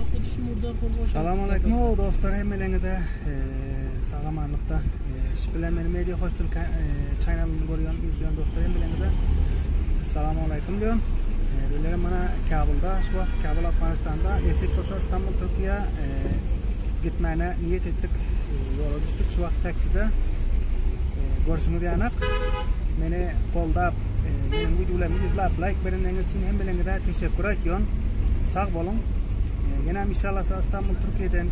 Assalomu alaykum do'stlar, hammalangizga salomatlikda. Bilan meni media hostel channelini ko'rgan izlagan do'stlar hammalangizga assalomu alaykum diyorum. Bizler mana Kabulda, şu vaqt Kabul Afg'onistonda, Esipkosa İstanbul Türkiye gitmani niyet ettik. Yo'lga tushdik. Şu vaqt taksida görüşümüz aniq. Meni qo'llab, mening videolarimni izlab, like berganingiz uchun hammalangizga teşekkür ediyorum. Sağ olun. Yana inşallah İstanbul Türkiye'den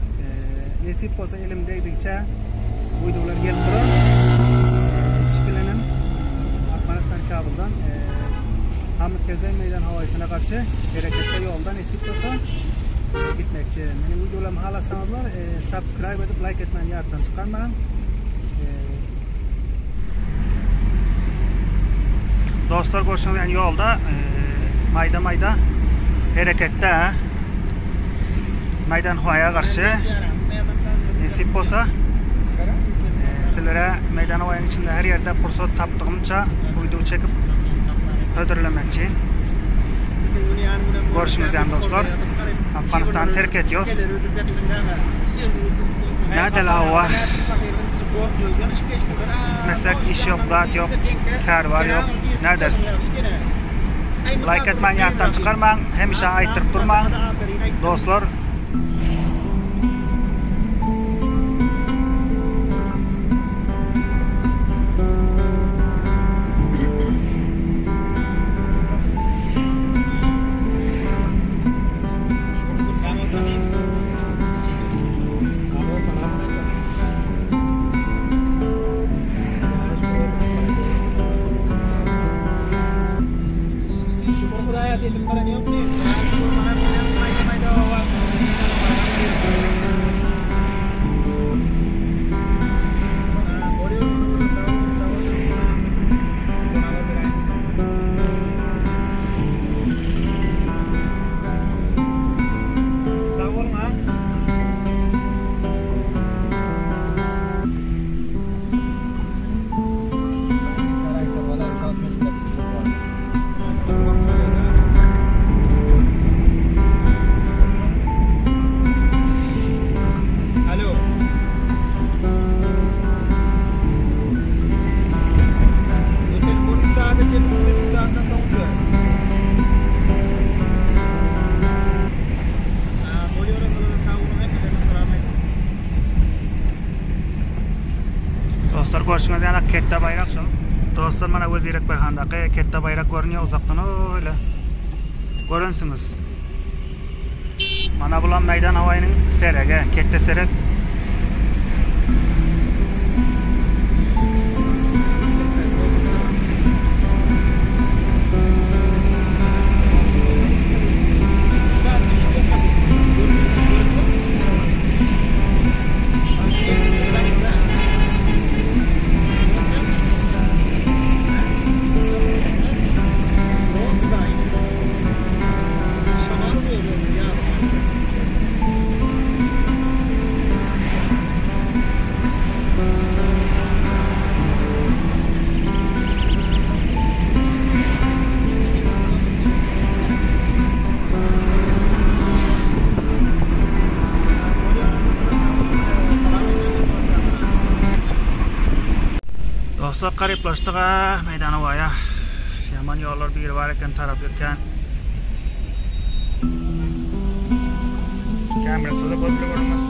nasip olsa elimdeydiğince videolar gelip durur. Şüphelenim Afganistan Kabul'dan Hamid Karzai meydan havayisine karşı harekette yoldan nasip olsa gitmekçi. Benim videolarımı halasanızlar subscribe edip like etmeni yardımdan çıkarmayın. Dostlar görüşürüz yani yolda mayda harekette Meydan Hava'ya karşı nasip olsa sizlere Meydan Hava'nın içinde her yerde fırsat taptığımca video çekip ödüllemekçi. Görüşürüz yani dostlar. Afganistan'ı terk ediyoruz. Nerede la hava? Meslek, iş yok, zat yok, kar var yok. Neredesin? Like etmeyi yardımdan çıkarmayın. Hemşe ayıttırıp durmayın. Dostlar. Dostlar görüşünüz yana katta bayrak şu. Dostlar mana Wazir Akbarxondagi katta bayrak ko'riniyor uzoqdan öyle. Ko'rinsiniz. Mana bular Meydan Hava'nın seragi, katta serag. Dostlar qariblaşdık Meydan Hava'ya. Yaman yollar bir var ekan taraf ekan. Kamerası da koyup koyalım.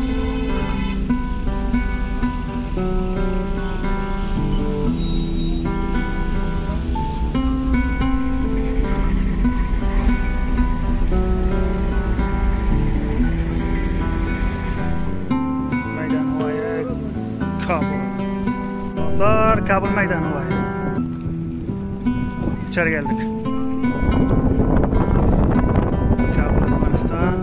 Meydan Hava'ya Kabul. Kabul Meydan Hava'ya. İçeri geldik. Kabul Afganistan.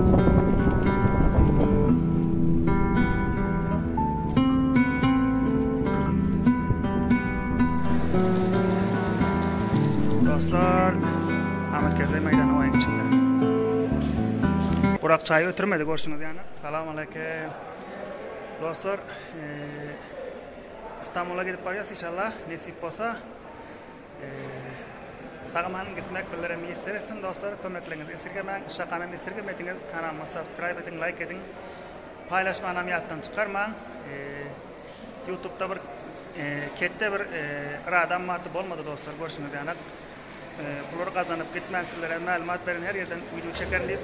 Dostlar, Hamid Karzai Meydan Hava'nın içinde. Burak çayı ötürmedi görüşünüz yani. Selamun aleyküm. Dostlar, İstanbul'a gidip varacağız inşallah nasip olsa. Sağaman gitmek bildiremi istersin dostlar, kömeklerinizi esirgemeyin. Şakanamı esirgemetiniz. Kanalıma subscribe edin, like edin. Paylaşmanı amiyattan çıkarmayın. YouTube'da bir kette bir radam matı olmadı dostlar. Görüşünüz yanak. Bunları kazanıp gitmen sizlere malumat verin, her yerden video çekerim deyip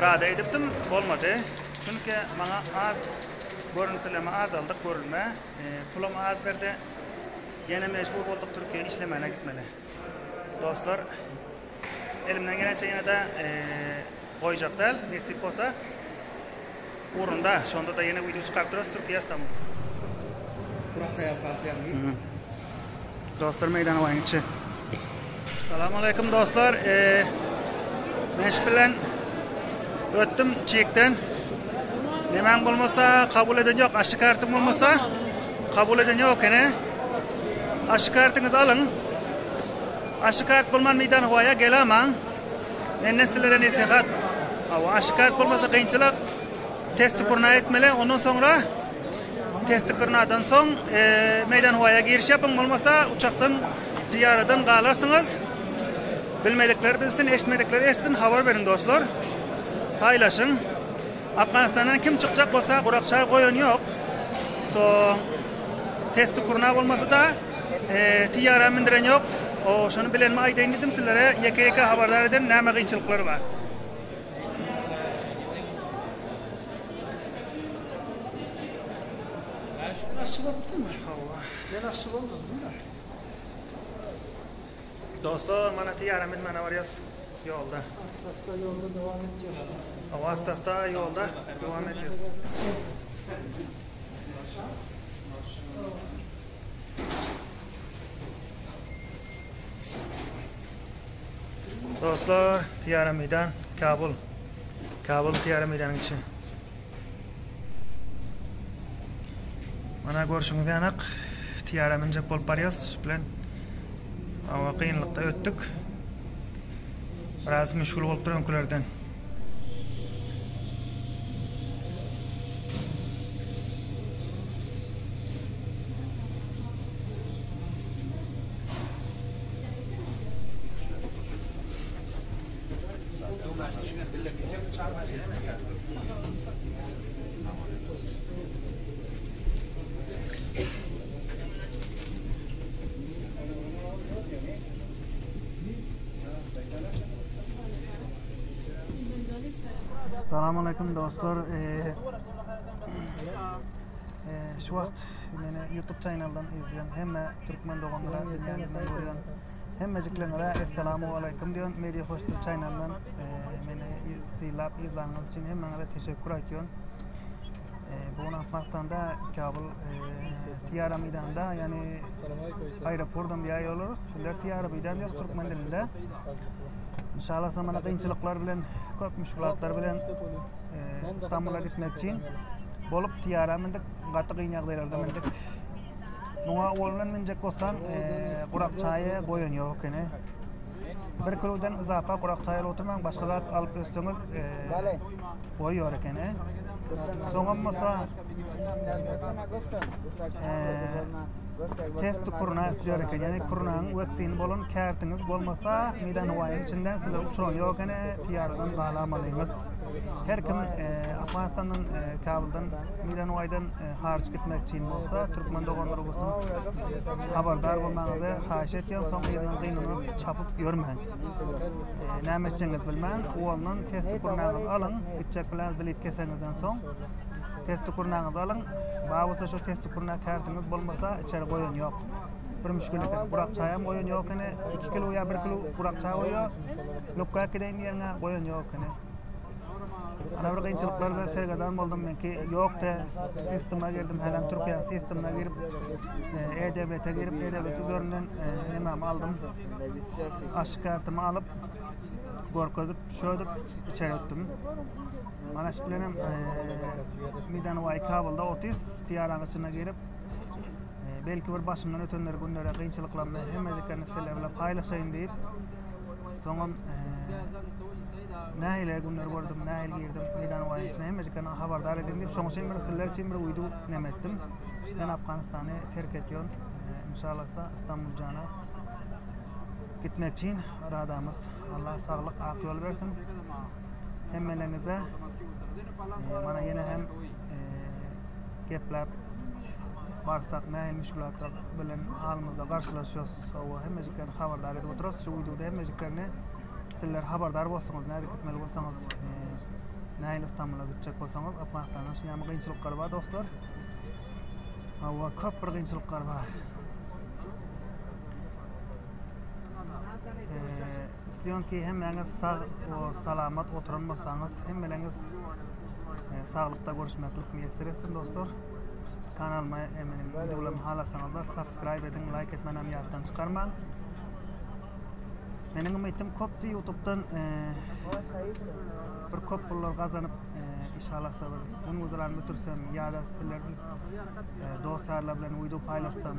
rada ediptim, olmadı. Çünkü bana az görüntüleme az aldık, görülme. Pulum az verdi. Yine mecbur olduk Türkiye'ye işlemene gitmeli. Dostlar, elimden gelince yine de koyacak değil, nasip olsa uğrunda. Şu anda da yine video çıkartırız Türkiye İstanbul. Dostlar meydanı var içi. Selamun Aleyküm dostlar. Ben bilen öttüm çekten. Nemen olmasa kabul eden yok. Aşı kartım olmasa kabul eden yok. Aşı kartınızı alın. Aşı kart bulman meydan havaya gelemem. Ben sizlere nasihat. Aşı kart bulmasa kıyınçılık. Testi kurna etmeli. Ondan sonra testi kurnadan son meydan havaya giriş yapın. Olmasa uçaktan ziyaradan kalırsınız. Bilmedikleri bilsin, eşitmedikleri eşitsin. Haber verin dostlar. Paylaşın. Afganistan'dan kim çıkacak olsa Kurakçay koyun yok. Son testi kurna olmasa da tiyara mindiren yok. O şunu bilen mi aytayın dedim sizlere. Yeke haberdar edin. Näme kıyınçılıkları var. Aşı var mı? Ben aşı olmadım da. Dostlar, mana tiyara minmana var yaz yolda. Hasta yolda devam ediyor. Hasta yolda devam ediyor. Dostlar, tiyara meydan Kabul. Kabul tiyara meydanın içi. Mana görüşünüz yanak tiyara minjak bolup barýas bilen ama kıyınlıkta öttük. Biraz meşgul bolup duran öňkülerden. Selamun Aleyküm dostlar. Şu vaqt meni YouTube channeldan izleyen hemme Türkmen doganlara dinleyenlerden görüyen hemmeciklerine Esselamu Aleyküm diyen Media Hoştur channeldan meni silap izlediğiniz için hemmenize teşekkür ediyorum. Bu Afganistan'da Kabul tiyara meydanında yani aeroportdan bir ay olur. Şunlar tiyara meydanı yok Türkmen dilinde. İnşallah zamana kıyınçılıklar bilen, köp müşkülatlar bilen İstanbul'a gitmek için bolup tiyara mindik, gatı kıyınaklarında mindik. Buna oğlunan minecek olsan Kurakçay'a koyun yok. Bir kilodan izafa Kurakçay'a oturman, başka zat alıp ötseniz koyuyor. Soğanmasa testi kurna istiyor eken, yani kurnanın vaksini bolun kartınız bolmasa meydan havayın içinden sizler uçuran yok tiyaradan bağlamalıyız. Her kim Afganistan'dan, Kabul'dan, meydan havaydan hariç gitmek için olsa Türkmen doganları olsun haberdar olmanızı xahiş ediyorum. Son meydan kıyınını çapıp görmeyin. Näme etçeniz bilmeyin. Oğlunun testi kurnanızı alın. Gidecek bilen bilet kesenizden son testi kurnağınızı alın. Bağlısa şu testi kurnağı kartınız bolmasa içeri koyun yok. Bir müşkülük. Kurakçaya mı koyun yok? 2 kilo ya 1 kilo kurakçaya koyuyor. Lukkaya gideyim yerine koyun yok. Ana bir kıyınçılıklarla sergadan oldum ben ki yok da sisteme girdim. Helen Türkiye sistemine girip E-Devlet'e girip E-Devlet üzerinden hemen aldım. Aşı kartımı alıp gorkozup şöyle içeri öttüm. Mana şu bilenem meydan havayı Kabul'da 30 tiyaranın içine girip belki bir başımdan ötenler günlere kıyınçılıklarını hemmeciklerini sizlerle paylaşayım deyip soňam nähile günler gördüm, nähile girdim meydan havayın içine hemmeciklerini haberdar edeyim deyip soňa şeň bir sizler için bir uydu nemetdim. Ben Afganistan'ı terk ediyorum. İnşallah İstanbul cana gitmek için aradığımız Allah sağlık, afiyet yol versin. Hemmelenize bana yine hem gepler varsak ne müşkülatlar bilen halımızda karşılaşıyoruz. Hemmeciklerini haberdar edip otururuz. Şu videoda hemmeciklerini sizler haberdar bolsanız, nerede gitmeli bolsanız, näil İstanbul'a gidecek bolsanız, Afganistan'dan şu yama kıyınçılıklar var dostlar. Hava köp bir kıyınçılıklar var. İstiyorum ki hemmeniz sağ ve salamat oturulmasanız, hemmeniz sağlıkta görüşmeklik müyesser etsin dostlar. Kanalıma eminim videolarımı halasanız da subscribe edin, like etmeni yaddan çıkarmayın. Benim ümitim koptu YouTube'dan bir kop pullar kazanıp inşallah bunu uzalarını götürsem ya da sizlerin dostlarla bilen video paylaşsam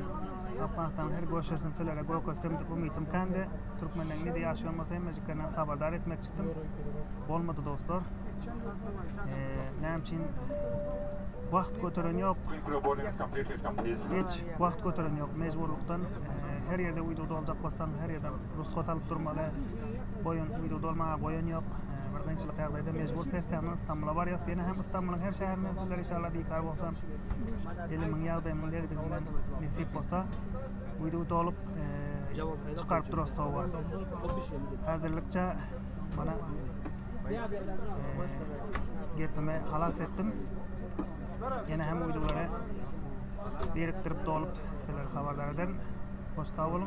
Afganistan her görüşesini sizlere görsem ümitim kendi Türkmenlerin ne diye yaşıyor olmasa hemmeciklerine haberdar etmek çıktım. Olmadı dostlar. Ne için vaqt götüren yok. Hiç vaqt götüren yok. Mecburluktan her yerde videoda olacak bolsam her yerde ruhsat alıp durmalı. Boyun videoda olmağa boyun yok. Bir kıyınçılık yerdeyde mecbur pesyanın İstanbul'a var ya yine hem İstanbul'un her şehrinden sizler inşallah bir kar bolsam elimin yağdayımın derdiğinden nisip olsa videoda olup çıkarıp dururuz soğuğa. Hazırlıkça bana gepime halas ettim. Yine hem uyduları biriktirip dolup sizler haberdar eden hoş sağ olun.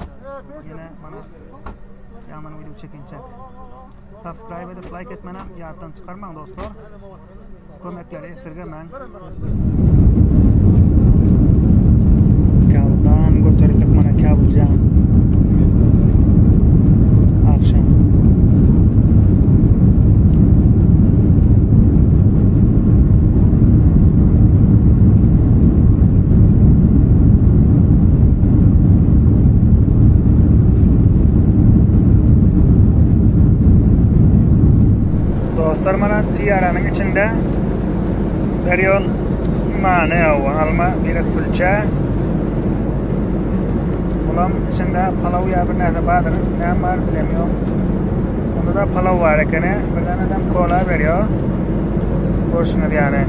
Yine bana yandan video çekince subscribe edip like etmeni yaddan çıkarmayın dostlar. Kömekleri esirgemeyin. Kabuldan götürüldük bana Kabulcan. Akşam. Dostlar bana tiyaranın içinde veriyor nane alma bir külçe. Ulan içinde palavı ya bir neyse badır. Ne var bilemiyorum. Onda da palav var ekene. Bir tane adam kola veriyor. Boşuna yani.